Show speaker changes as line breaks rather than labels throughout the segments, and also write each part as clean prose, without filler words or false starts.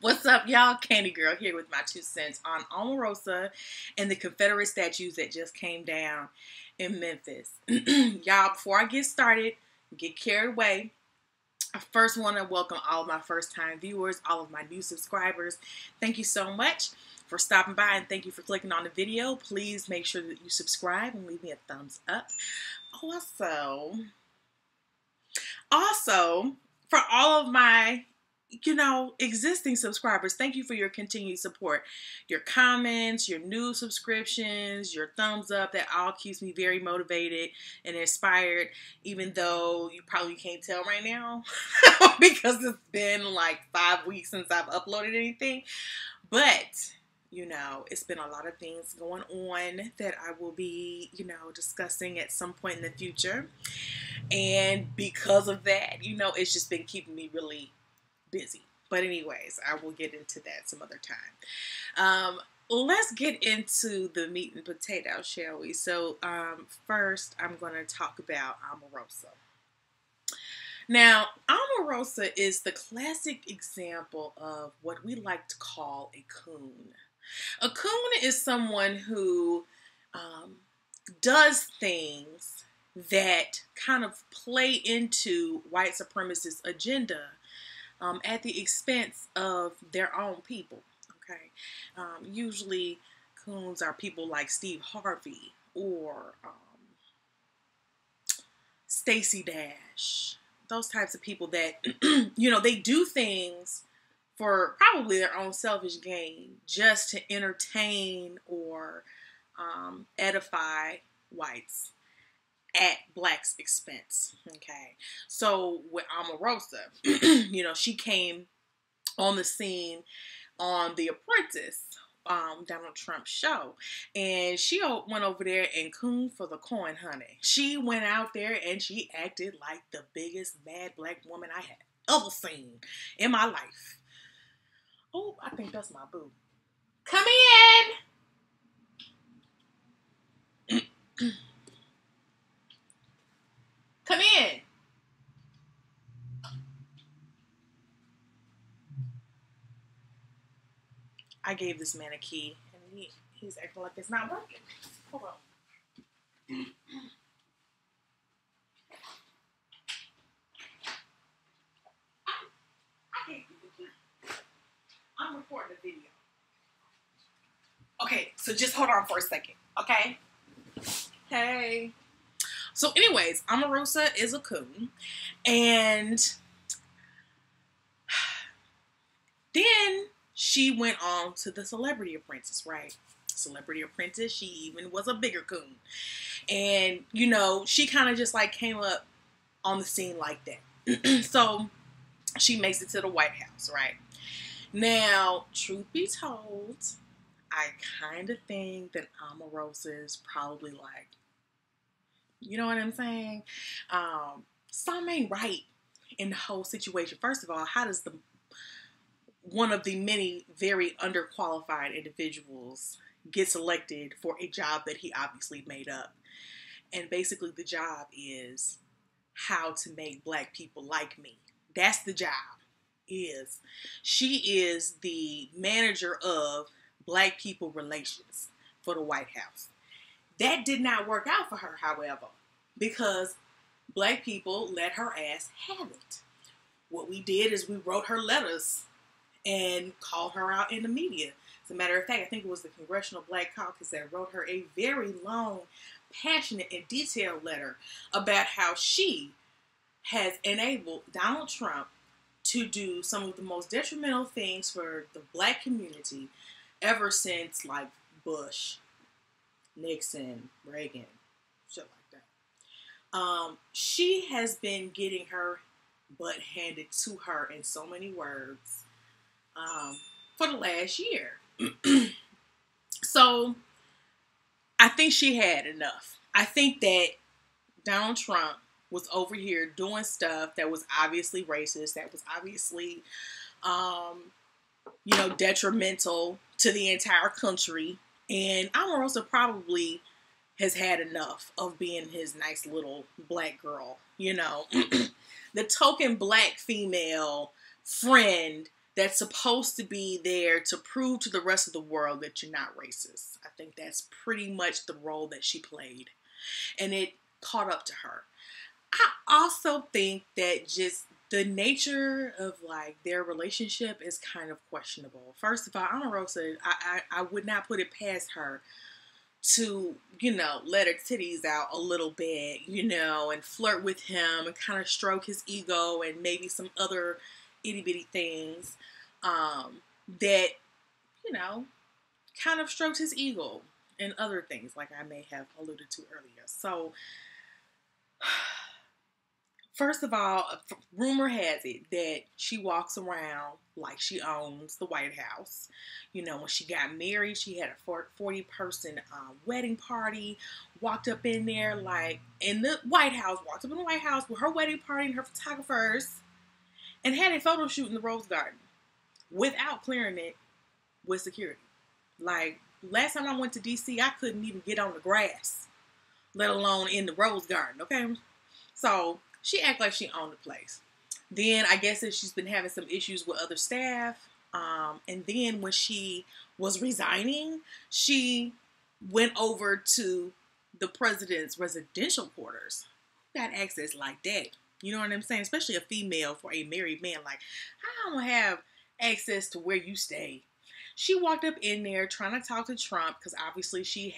What's up, y'all? Candy Girl here with my 2 cents on Omorosa and the Confederate statues that just came down in Memphis. Y'all, before I get started, get carried away, I first want to welcome all of my first-time viewers, all of my new subscribers. Thank you so much for stopping by, and thank you for clicking on the video. Please make sure that you subscribe and leave me a thumbs up. Also, for all of my existing subscribers, thank you for your continued support. Your comments, your new subscriptions, your thumbs up, that all keeps me very motivated and inspired, even though you probably can't tell right now because it's been like 5 weeks since I've uploaded anything. But it's been a lot of things going on that I will be, discussing at some point in the future. And because of that, it's just been keeping me really busy. But anyways, I will get into that some other time. Let's get into the meat and potatoes, shall we? So first, I'm going to talk about Omorosa. Now, Omorosa is the classic example of what we like to call a coon. A coon is someone who does things that kind of play into white supremacist agenda at the expense of their own people. Okay, usually coons are people like Steve Harvey or Stacey Dash. Those types of people that they do things for probably their own selfish gain, just to entertain or edify whites at blacks' expense. Okay, so with Omorosa, she came on the scene on The Apprentice, Donald Trump's show, and she went over there and cooned for the coin, honey. She went out there and she acted like the biggest bad black woman I had ever seen in my life. Oh, I think that's my boo. Come in. Come in. I gave this man a key, and he's acting like it's not working. Hold on. I gave you the key. I'm recording a video. Okay, so just hold on for a second, okay? Hey. So anyways, Omorosa is a coon, and then she went on to the Celebrity Apprentice, right? Celebrity Apprentice, she even was a bigger coon. And, she kind of just like came up on the scene like that. So she makes it to the White House, right? Now, truth be told, I kind of think that Omorosa is probably like, you know what I'm saying? Something ain't right in the whole situation. First of all, how does one of the many very underqualified individuals get selected for a job that he obviously made up? And basically the job is how to make black people like me. That's the job. She is the manager of black people relations for the White House. That did not work out for her, however, because black people let her ass have it. What we did is we wrote her letters and called her out in the media. As a matter of fact, I think it was the Congressional Black Caucus that wrote her a very long, passionate, and detailed letter about how she has enabled Donald Trump to do some of the most detrimental things for the black community ever since, like, Bush, Nixon, Reagan, shit like that. She has been getting her butt handed to her in so many words for the last year. So I think she had enough. I think that Donald Trump was over here doing stuff that was obviously racist, that was obviously, detrimental to the entire country. And Omorosa probably has had enough of being his nice little black girl, the token black female friend that's supposed to be there to prove to the rest of the world that you're not racist. I think that's pretty much the role that she played. And it caught up to her. I also think that just the nature of like their relationship is kind of questionable. First of all, Omorosa, I would not put it past her to, let her titties out a little bit, and flirt with him and kind of stroke his ego and maybe some other itty bitty things that, kind of stroked his ego and other things like I may have alluded to earlier. So, first of all, rumor has it that she walks around like she owns the White House. When she got married, she had a 40-person wedding party, walked up in there like in the White House, with her wedding party and her photographers, and had a photo shoot in the Rose Garden without clearing it with security. Like, last time I went to D.C., I couldn't even get on the grass, let alone in the Rose Garden, okay? So, she acted like she owned the place. Then, I guess that she's been having some issues with other staff. And then when she was resigning, she went over to the president's residential quarters. Who got access like that? You know what I'm saying? Especially a female for a married man. Like, I don't have access to where you stay. She walked up in there trying to talk to Trump because obviously she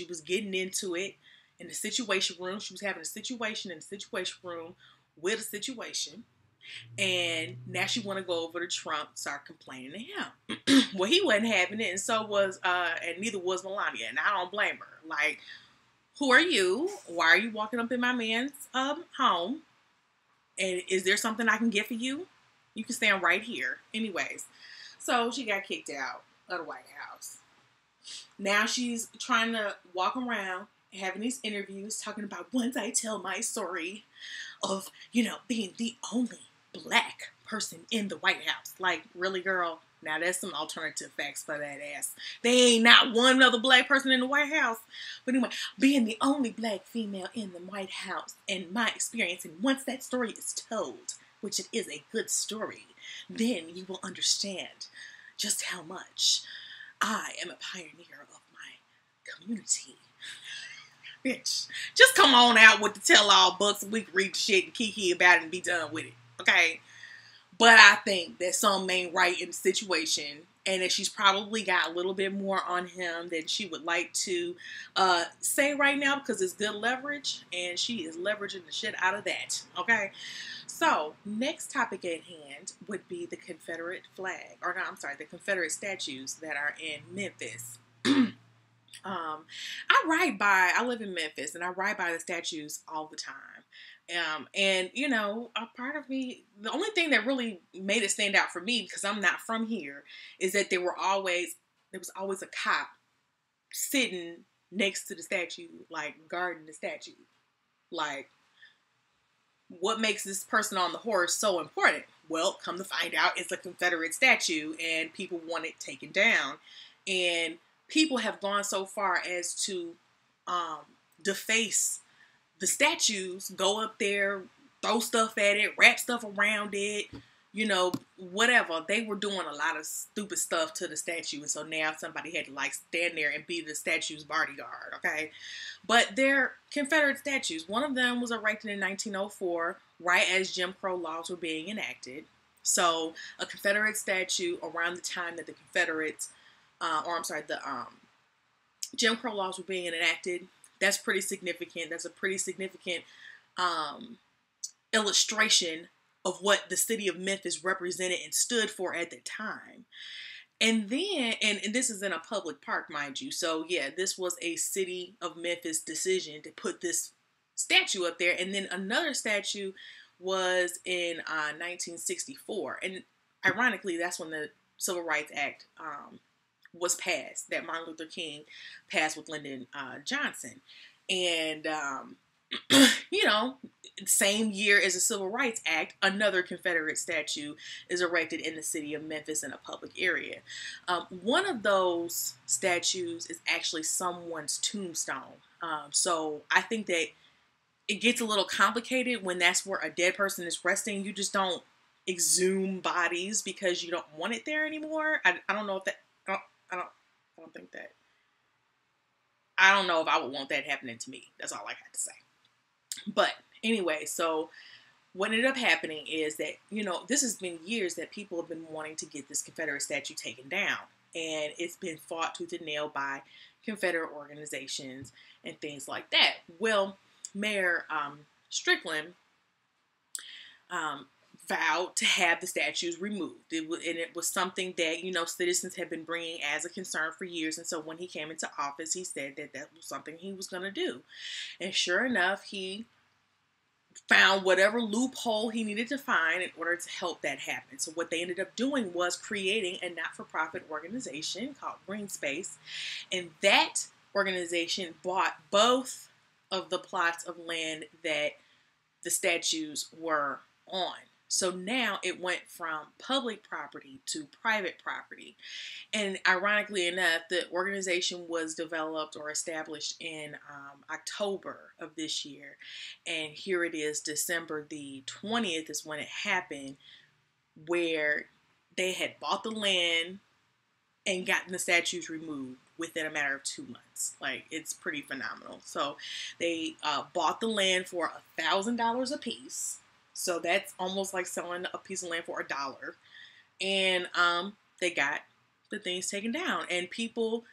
was getting into it in the situation room. She was having a situation in the situation room with a situation. And now she want to go over to Trump, start complaining to him. Well, he wasn't having it, and so was, and neither was Melania. And I don't blame her. Like, who are you? Why are you walking up in my man's home? And is there something I can get for you? You can stand right here. Anyways, so she got kicked out of the White House. Now she's trying to walk around having these interviews talking about once I tell my story of, being the only black person in the White House. Like, really, girl? Now that's some alternative facts for that ass. They ain't not one other black person in the White House. But anyway, being the only black female in the White House and my experience, and once that story is told, which it is a good story, then you will understand just how much I am a pioneer of my community. Bitch, just come on out with the tell-all books and we can read the shit and kiki about it and be done with it, okay? But I think that some ain't right in the situation and that she's probably got a little bit more on him than she would like to say right now because it's good leverage and she is leveraging the shit out of that, okay? So, next topic at hand would be the Confederate flag, the Confederate statues that are in Memphis. I live in Memphis and I ride by the statues all the time. And a part of me, the only thing that really made it stand out for me, because I'm not from here, is that there was always a cop sitting next to the statue, like guarding the statue. Like, what makes this person on the horse so important? Well, come to find out, it's a Confederate statue and people want it taken down. And people have gone so far as to deface the statues, go up there, throw stuff at it, wrap stuff around it, whatever. They were doing a lot of stupid stuff to the statue. And so now somebody had to stand there and be the statue's bodyguard, okay? But they're Confederate statues. One of them was erected in 1904, right as Jim Crow laws were being enacted. So a Confederate statue around the time that the Confederates Jim Crow laws were being enacted. That's pretty significant. That's a pretty significant illustration of what the city of Memphis represented and stood for at the time. And then, and this is in a public park, mind you. So yeah, this was a city of Memphis decision to put this statue up there. And then another statue was in 1964. And ironically, that's when the Civil Rights Act was passed, that Martin Luther King passed with Lyndon Johnson. And, same year as the Civil Rights Act, another Confederate statue is erected in the city of Memphis in a public area. One of those statues is actually someone's tombstone. So I think that it gets a little complicated when that's where a dead person is resting. You just don't exhume bodies because you don't want it there anymore. I don't know if that, I don't think that, I don't know if I would want that happening to me. That's all I had to say. But anyway, so what ended up happening is that, you know, this has been years that people have been wanting to get this Confederate statue taken down. And it's been fought tooth and nail by Confederate organizations and things like that. Well, Mayor Strickland vowed to have the statues removed. It was something that, you know, citizens had been bringing as a concern for years. And so when he came into office, he said that that was something he was going to do. And sure enough, he found whatever loophole he needed to find in order to help that happen. So what they ended up doing was creating a not-for-profit organization called Green Space. And that organization bought both of the plots of land that the statues were on. So now it went from public property to private property. And ironically enough, the organization was developed or established in October of this year. And here it is, December the 20th is when it happened, where they had bought the land and gotten the statues removed within a matter of 2 months. Like, it's pretty phenomenal. So they bought the land for $1,000 a piece. So that's almost like selling a piece of land for $1. And they got the things taken down. And people,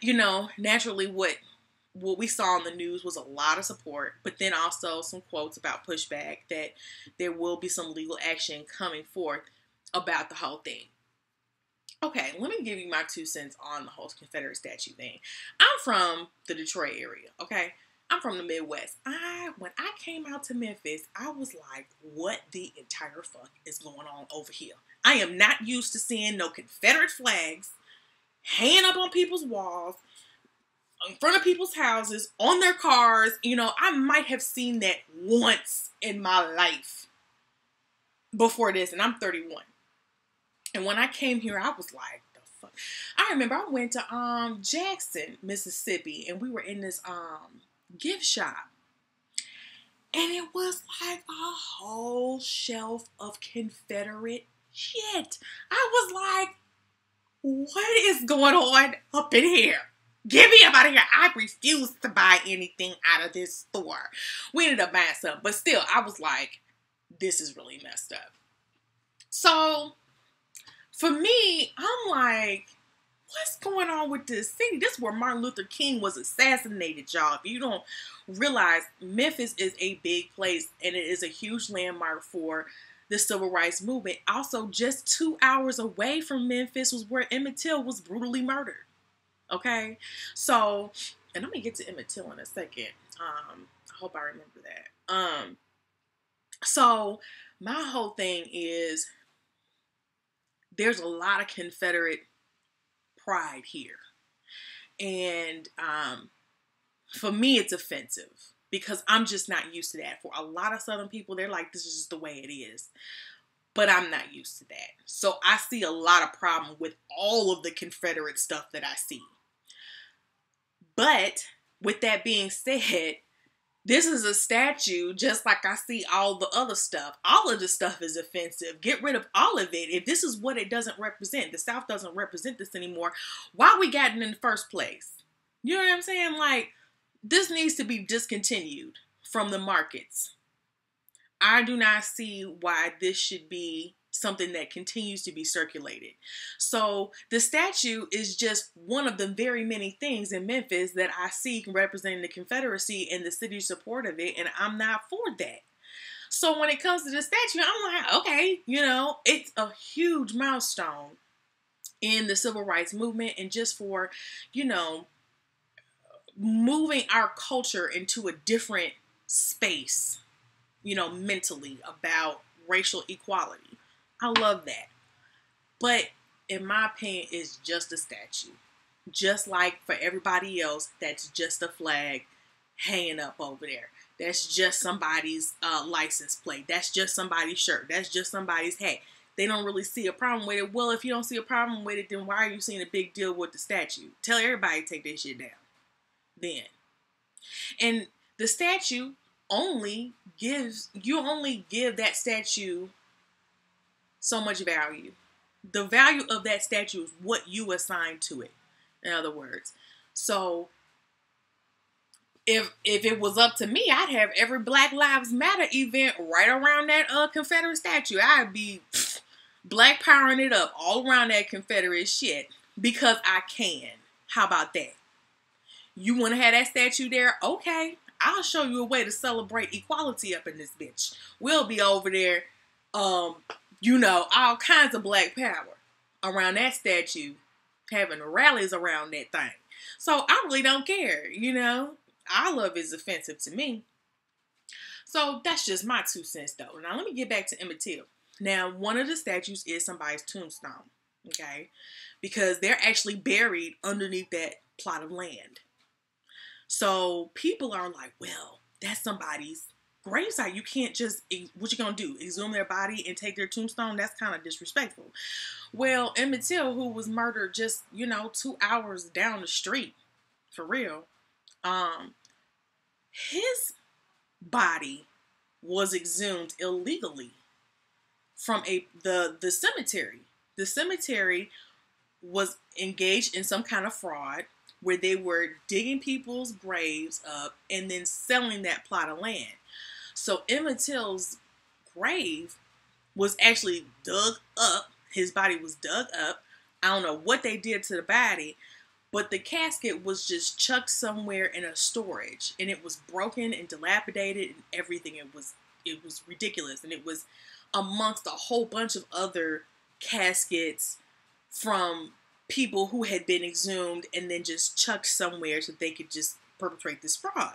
you know, naturally what we saw on the news was a lot of support, but then also some quotes about pushback, that there will be some legal action coming forth about the whole thing. Okay, let me give you my 2 cents on the whole Confederate statue thing. I'm from the Detroit area, okay? I'm from the Midwest. When I came out to Memphis, I was like, what the entire fuck is going on over here? I am not used to seeing no Confederate flags hanging up on people's walls, in front of people's houses, on their cars. You know, I might have seen that once in my life before this, and I'm 31. And when I came here, I was like, the fuck? I remember I went to Jackson, Mississippi, and we were in this gift shop, and it was like a whole shelf of Confederate shit. I was like, what is going on up in here? Get me up out of here. I refuse to buy anything out of this store. We ended up buying some, but still, I was like, this is really messed up. So for me, I'm like, what's going on with this city? This is where Martin Luther King was assassinated, y'all. If you don't realize, Memphis is a big place, and it is a huge landmark for the civil rights movement. Also, just 2 hours away from Memphis was where Emmett Till was brutally murdered. Okay? So, and I'm going to get to Emmett Till in a second. I hope I remember that. So, my whole thing is, there's a lot of Confederate pride here. And for me, it's offensive because I'm just not used to that. For a lot of Southern people, they're like, this is just the way it is. But I'm not used to that. So I see a lot of problem with all of the Confederate stuff that I see. But with that being said, this is a statue just like I see all the other stuff. All of the stuff is offensive. Get rid of all of it. If this is what it doesn't represent, the South doesn't represent this anymore, why we got it in the first place? You know what I'm saying? Like, this needs to be discontinued from the markets. I do not see why this should be something that continues to be circulated. So the statue is just one of the very many things in Memphis that I see representing the Confederacy and the city's support of it, and I'm not for that. So when it comes to the statue, I'm like, okay, you know, it's a huge milestone in the civil rights movement, and just for, you know, moving our culture into a different space, you know, mentally, about racial equality. I love that. But in my opinion, it's just a statue. Just like for everybody else, that's just a flag hanging up over there. That's just somebody's license plate. That's just somebody's shirt. That's just somebody's hat. They don't really see a problem with it. Well, if you don't see a problem with it, then why are you seeing a big deal with the statue? Tell everybody to take that shit down. Then. And the statue only give that statue so much value. The value of that statue is what you assign to it, in other words. So if it was up to me, I'd have every Black Lives Matter event right around that Confederate statue. I'd be black powering it up all around that Confederate shit because I can. How about that? You want to have that statue there? Okay, I'll show you a way to celebrate equality up in this bitch. We'll be over there, all kinds of black power around that statue, having rallies around that thing. So I really don't care, Our love is offensive to me. So that's just my 2 cents, though. Now let me get back to Emmett Till. Now, one of the statues is somebody's tombstone, okay? Because they're actually buried underneath that plot of land. So people are like, well, that's somebody's gravesite. You can't just, what you gonna do? Exhume their body and take their tombstone? That's kind of disrespectful. Well, Emmett Till, who was murdered just, 2 hours down the street, for real, his body was exhumed illegally from the cemetery. The cemetery was engaged in some kind of fraud where they were digging people's graves up and then selling that plot of land. So Emmett Till's grave was actually dug up. His body was dug up. I don't know what they did to the body, but the casket was just chucked somewhere in a storage, and it was broken and dilapidated and everything. It was ridiculous, and it was amongst a whole bunch of other caskets from people who had been exhumed and then just chucked somewhere so they could just perpetrate this fraud.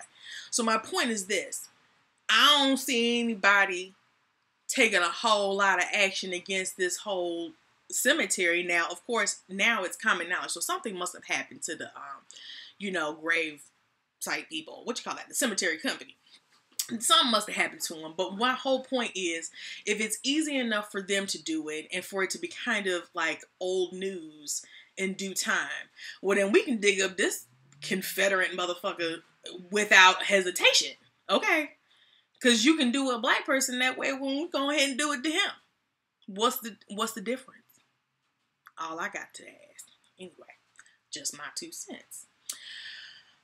So my point is this. I don't see anybody taking a whole lot of action against this whole cemetery. Now, of course, now it's common knowledge. So something must have happened to the, grave site people. What you call that? The cemetery company. Something must have happened to them. But my whole point is, if it's easy enough for them to do it and for it to be kind of like old news in due time, well, then we can dig up this Confederate motherfucker without hesitation. Okay? Because you can do a black person that way when we go ahead and do it to him. What's the difference? All I got to ask. Anyway, just my 2 cents.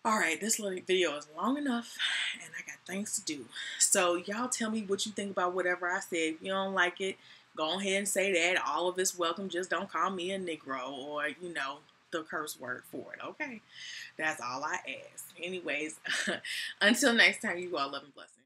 Alright, this little video is long enough, and I got things to do. So, y'all tell me what you think about whatever I said. If you don't like it, go ahead and say that. All of it's welcome. Just don't call me a Negro or, the curse word for it, okay? That's all I ask. Anyways, until next time, you all love and blessings.